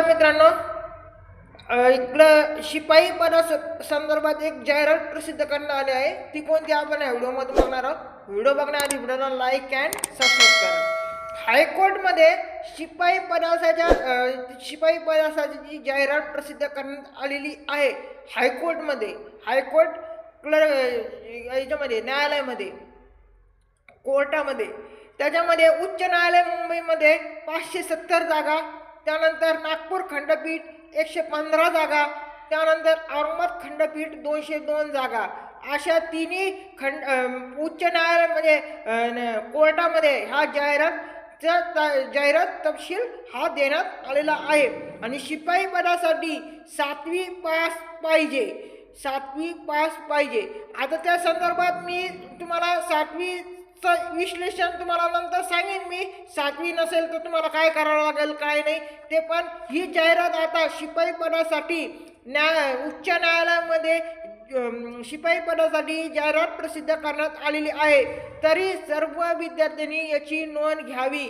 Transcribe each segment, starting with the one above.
नमस्कार मित्रांनो, इकडं शिपाई संदर्भात एक जाहिरात प्रसिद्ध करण्यात आली आहे. ती कोणती आपण या व्हिडिओमध्ये बघणार आहोत. व्हिडिओ बघण्याआधी व्हिडिओला लाईक अँड सबस्क्राईब करा. हायकोर्टमध्ये शिपाई पदासाठी जी जाहिरात प्रसिद्ध करण्यात आलेली आहे. हायकोर्ट याच्यामध्ये न्यायालयामध्ये कोर्टामध्ये त्याच्यामध्ये उच्च न्यायालय मुंबईमध्ये 570 जागा, त्यानंतर नागपूर खंडपीठ 115 जागा, त्यानंतर औरंगाबाद खंडपीठ 202 जागा, अशा तिन्ही उच्च न्यायालयामध्ये कोर्टामध्ये ह्या जाहिरात तपशील हा देण्यात आलेला आहे. आणि शिपाई पदासाठी 7वी पास पाहिजे. आता त्या संदर्भात मी तुम्हाला 7वी विश्लेषण तुम्हाला नंतर सांगेन. मी 7वी नसेल तर तुम्हाला काय करावं लागेल काय नाही ते. पण ही जाहिरात आता शिपाई पदासाठी उच्च न्यायालयामध्ये शिपाई पदासाठी जाहिरात प्रसिद्ध करण्यात आलेली आहे. तरी सर्व विद्यार्थ्यांनी याची नोंद घ्यावी.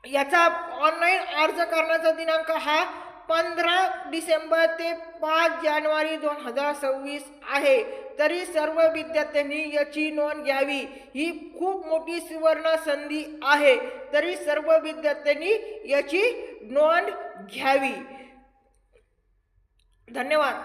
याचा ऑनलाईन अर्ज करण्याचा दिनांक हा 15 डिसेंबर ते 5 जानेवारी 2026 आहे. तरी सर्व विद्यार्थ्यांनी याची नोंद घ्यावी. ही खूप मोठी सुवर्ण संधी आहे. तरी सर्व विद्यार्थ्यांनी याची नोंद घ्यावी. धन्यवाद.